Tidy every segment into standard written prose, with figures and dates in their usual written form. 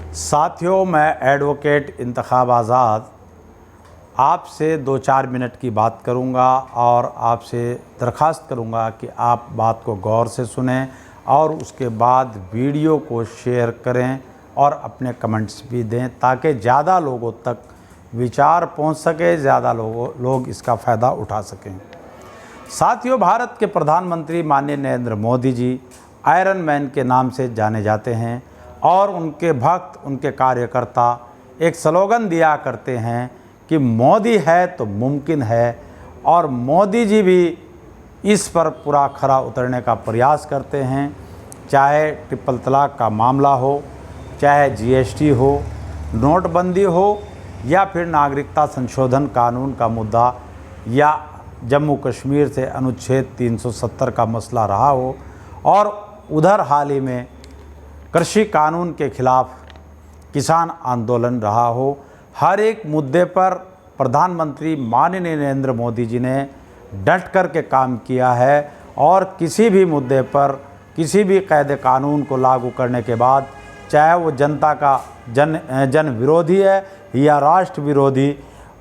साथियों, मैं एडवोकेट इंतखाब आज़ाद आपसे 2-4 मिनट की बात करूंगा और आपसे दरख्वास्त करूंगा कि आप बात को गौर से सुनें और उसके बाद वीडियो को शेयर करें और अपने कमेंट्स भी दें ताकि ज़्यादा लोगों तक विचार पहुंच सके, ज़्यादा लोग इसका फ़ायदा उठा सकें। साथियों, भारत के प्रधानमंत्री माननीय नरेंद्र मोदी जी आयरन मैन के नाम से जाने जाते हैं और उनके भक्त, उनके कार्यकर्ता एक स्लोगन दिया करते हैं कि मोदी है तो मुमकिन है, और मोदी जी भी इस पर पूरा खरा उतरने का प्रयास करते हैं। चाहे ट्रिपल तलाक का मामला हो, चाहे जीएसटी हो, नोटबंदी हो, या फिर नागरिकता संशोधन कानून का मुद्दा, या जम्मू कश्मीर से अनुच्छेद 370 का मसला रहा हो, और उधर हाल ही में कृषि कानून के खिलाफ किसान आंदोलन रहा हो, हर एक मुद्दे पर प्रधानमंत्री माननीय नरेंद्र मोदी जी ने डट कर के काम किया है और किसी भी मुद्दे पर, किसी भी कायदे कानून को लागू करने के बाद, चाहे वो जनता का जन विरोधी है या राष्ट्र विरोधी,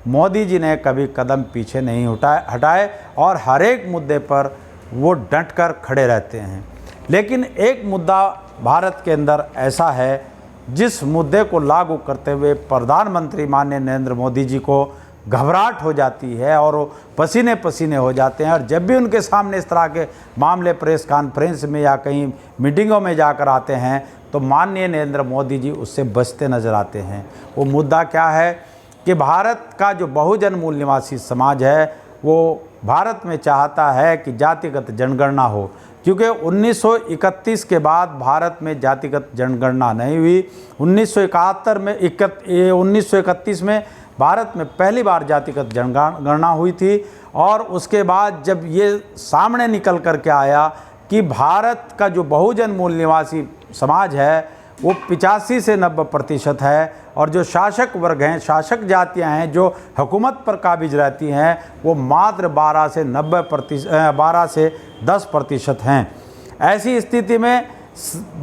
मोदी जी ने कभी कदम पीछे नहीं हटाए और हर एक मुद्दे पर वो डट कर खड़े रहते हैं। लेकिन एक मुद्दा भारत के अंदर ऐसा है जिस मुद्दे को लागू करते हुए प्रधानमंत्री माननीय नरेंद्र मोदी जी को घबराहट हो जाती है और वो पसीने पसीने हो जाते हैं, और जब भी उनके सामने इस तरह के मामले प्रेस कॉन्फ्रेंस में या कहीं मीटिंगों में जाकर आते हैं तो माननीय नरेंद्र मोदी जी उससे बचते नज़र आते हैं। वो मुद्दा क्या है कि भारत का जो बहुजन मूल निवासी समाज है वो भारत में चाहता है कि जातिगत जनगणना हो, क्योंकि 1931 के बाद भारत में जातिगत जनगणना नहीं हुई। 1931 में भारत में पहली बार जातिगत जनगणना हुई थी, और उसके बाद जब ये सामने निकल कर के आया कि भारत का जो बहुजन मूल निवासी समाज है वो 85 से 90% है, और जो शासक वर्ग हैं, शासक जातियां हैं जो हुकूमत पर काबिज रहती हैं, वो मात्र 12 से 10% हैं। ऐसी स्थिति में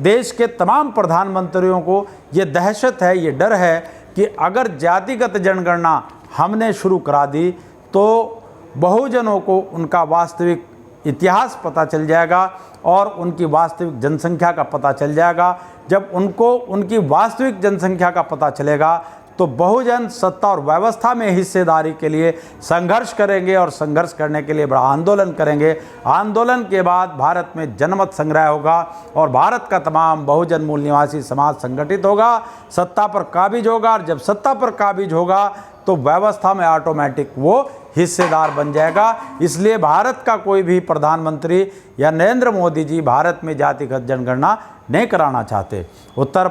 देश के तमाम प्रधानमंत्रियों को ये दहशत है, ये डर है कि अगर जातिगत जनगणना हमने शुरू करा दी तो बहुजनों को उनका वास्तविक इतिहास पता चल जाएगा और उनकी वास्तविक जनसंख्या का पता चल जाएगा। जब उनको उनकी वास्तविक जनसंख्या का पता चलेगा तो बहुजन सत्ता और व्यवस्था में हिस्सेदारी के लिए संघर्ष करेंगे, और संघर्ष करने के लिए बड़ा आंदोलन करेंगे। आंदोलन के बाद भारत में जनमत संग्रह होगा और भारत का तमाम बहुजन मूल निवासी समाज संगठित होगा, सत्ता पर काबिज होगा, और जब सत्ता पर काबिज होगा तो व्यवस्था में ऑटोमेटिक वो हिस्सेदार बन जाएगा। इसलिए भारत का कोई भी प्रधानमंत्री या नरेंद्र मोदी जी भारत में जातिगत जनगणना नहीं कराना चाहते। उत्तर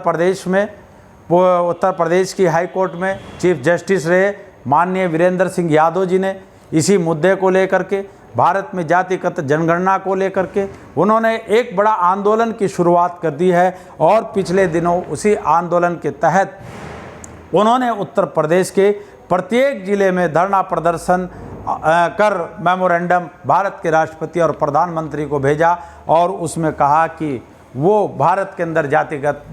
प्रदेश की हाई कोर्ट में चीफ जस्टिस रहे माननीय वीरेंद्र सिंह यादव जी ने इसी मुद्दे को लेकर के, भारत में जातिगत जनगणना को लेकर के उन्होंने एक बड़ा आंदोलन की शुरुआत कर दी है, और पिछले दिनों उसी आंदोलन के तहत उन्होंने उत्तर प्रदेश के प्रत्येक ज़िले में धरना प्रदर्शन कर मेमोरेंडम भारत के राष्ट्रपति और प्रधानमंत्री को भेजा, और उसमें कहा कि वो भारत के अंदर जातिगत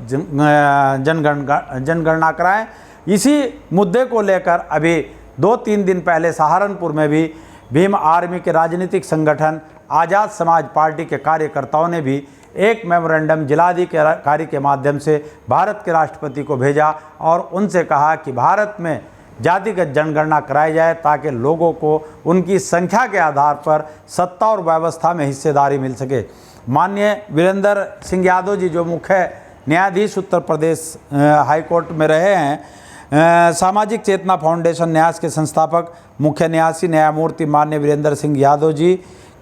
जनगणना कराएं। इसी मुद्दे को लेकर अभी 2-3 दिन पहले सहारनपुर में भी भीम आर्मी के राजनीतिक संगठन आज़ाद समाज पार्टी के कार्यकर्ताओं ने भी एक मेमोरेंडम जिलाधिकारी के माध्यम से भारत के राष्ट्रपति को भेजा और उनसे कहा कि भारत में जातिगत जनगणना कराई जाए ताकि लोगों को उनकी संख्या के आधार पर सत्ता और व्यवस्था में हिस्सेदारी मिल सके। माननीय वीरेंद्र सिंह यादव जी जो मुख्य न्यायाधीश उत्तर प्रदेश हाई कोर्ट में रहे हैं, सामाजिक चेतना फाउंडेशन न्यास के संस्थापक मुख्य न्यासी न्यायमूर्ति माननीय वीरेंद्र सिंह यादव जी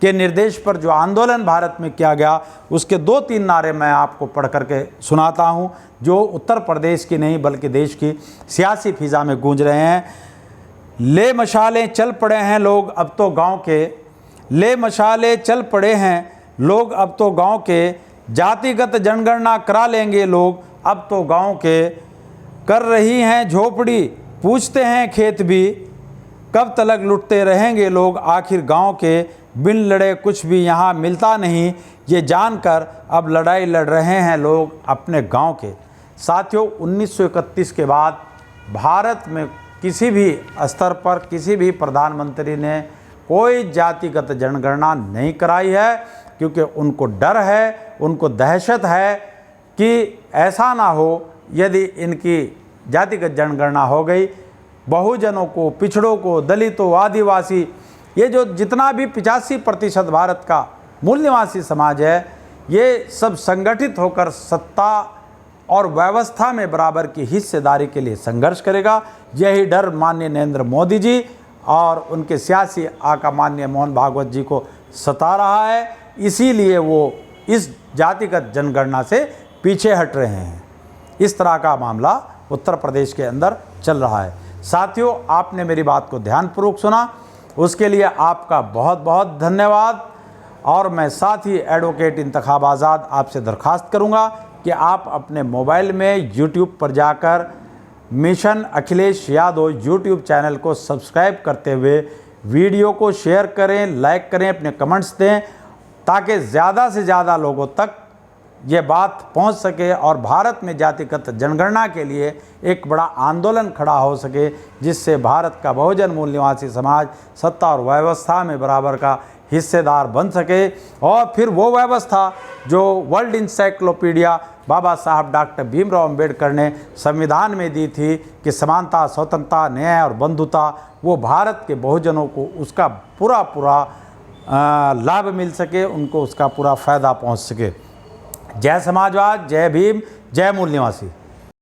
के निर्देश पर जो आंदोलन भारत में किया गया, उसके 2-3 नारे मैं आपको पढ़ करके सुनाता हूं, जो उत्तर प्रदेश की नहीं बल्कि देश की सियासी फिजा में गूंज रहे हैं। ले मशाले चल पड़े हैं लोग अब तो गांव के, ले मशाले चल पड़े हैं लोग अब तो गांव के, जातिगत जनगणना करा लेंगे लोग अब तो गांव के, कर रही हैं झोपड़ी पूछते हैं खेत भी, कब तलक लुटते रहेंगे लोग आखिर गांव के, बिन लड़े कुछ भी यहाँ मिलता नहीं, ये जानकर अब लड़ाई लड़ रहे हैं लोग अपने गांव के। साथियों, 1931 के बाद भारत में किसी भी स्तर पर किसी भी प्रधानमंत्री ने कोई जातिगत जनगणना नहीं कराई है, क्योंकि उनको डर है, उनको दहशत है कि ऐसा ना हो यदि इनकी जातिगत जनगणना हो गई, बहुजनों को, पिछड़ों को, दलितों, आदिवासी, ये जो जितना भी 85% भारत का मूल निवासी समाज है, ये सब संगठित होकर सत्ता और व्यवस्था में बराबर की हिस्सेदारी के लिए संघर्ष करेगा। यही डर माननीय नरेंद्र मोदी जी और उनके सियासी आका माननीय मोहन भागवत जी को सता रहा है। इसीलिए वो इस जातिगत जनगणना से पीछे हट रहे हैं। इस तरह का मामला उत्तर प्रदेश के अंदर चल रहा है। साथियों, आपने मेरी बात को ध्यानपूर्वक सुना, उसके लिए आपका बहुत बहुत धन्यवाद। और मैं साथ ही एडवोकेट इंतखाब आज़ाद आपसे दरख्वास्त करूंगा कि आप अपने मोबाइल में यूट्यूब पर जाकर mission Akhilesh Yadav YouTube channel को सब्सक्राइब करते हुए वीडियो को शेयर करें, लाइक करें, अपने कमेंट्स दें, ताकि ज़्यादा से ज़्यादा लोगों तक ये बात पहुंच सके और भारत में जातिगत जनगणना के लिए एक बड़ा आंदोलन खड़ा हो सके, जिससे भारत का बहुजन मूल निवासी समाज सत्ता और व्यवस्था में बराबर का हिस्सेदार बन सके। और फिर वो व्यवस्था जो वर्ल्ड इंसाइक्लोपीडिया बाबा साहब डॉक्टर भीमराव अंबेडकर ने संविधान में दी थी कि समानता, स्वतंत्रता, न्याय और बंधुता, वो भारत के बहुजनों को उसका पूरा लाभ मिल सके, उनको उसका पूरा फ़ायदा पहुंच सके। जय समाजवाद, जय भीम, जय मूल निवासी।